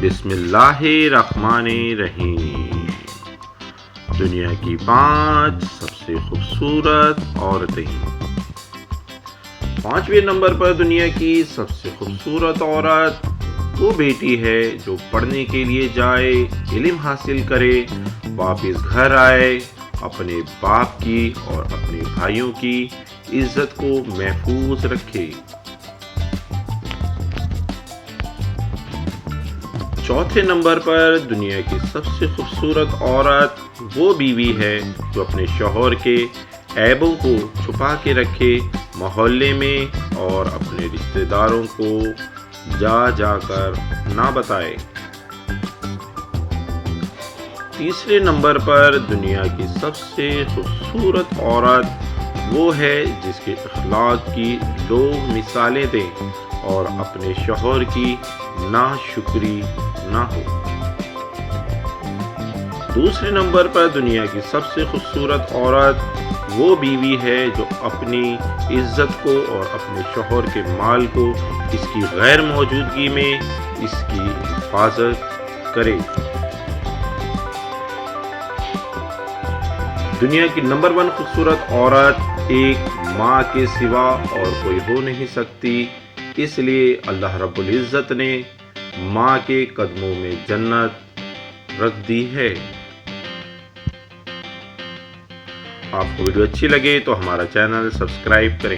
بسم اللہ الرحمن الرحیم۔ دنیا کی 5 سب سے خوبصورت عورتیں۔ 5ویں نمبر پر دنیا کی سب سے خوبصورت عورت وہ بیٹی ہے جو پڑھنے کے لیے جائے، علم حاصل کرے، واپس گھر آئے، اپنے باپ کی اور اپنے بھائیوں کی عزت کو محفوظ رکھے۔ 4تھے نمبر پر دنیا کی سب سے خوبصورت عورت وہ بیوی ہے جو اپنے شوہر کے عیبوں کو چھپا کے رکھے، محلے میں اور اپنے رشتہ داروں کو جا جا کر نہ بتائے۔ 3 نمبر پر دنیا کی سب سے خوبصورت عورت وہ ہے جس کے اخلاق کی لوگ مثالیں دیں اور اپنے شوہر کی ناشکری نہ ہو۔ 2 نمبر پر دنیا کی سب سے خوبصورت عورت وہ بیوی ہے جو اپنی عزت کو اور اپنے شوہر کے مال کو اس کی غیر موجودگی میں اس کی حفاظت کرے۔ دنیا کی نمبر 1 خوبصورت عورت ایک ماں کے سوا اور کوئی ہو نہیں سکتی، اس لیے اللہ رب العزت نے ماں کے قدموں میں جنت رکھ دی ہے۔ آپ کو ویڈیو اچھی لگے تو ہمارا چینل سبسکرائب کریں۔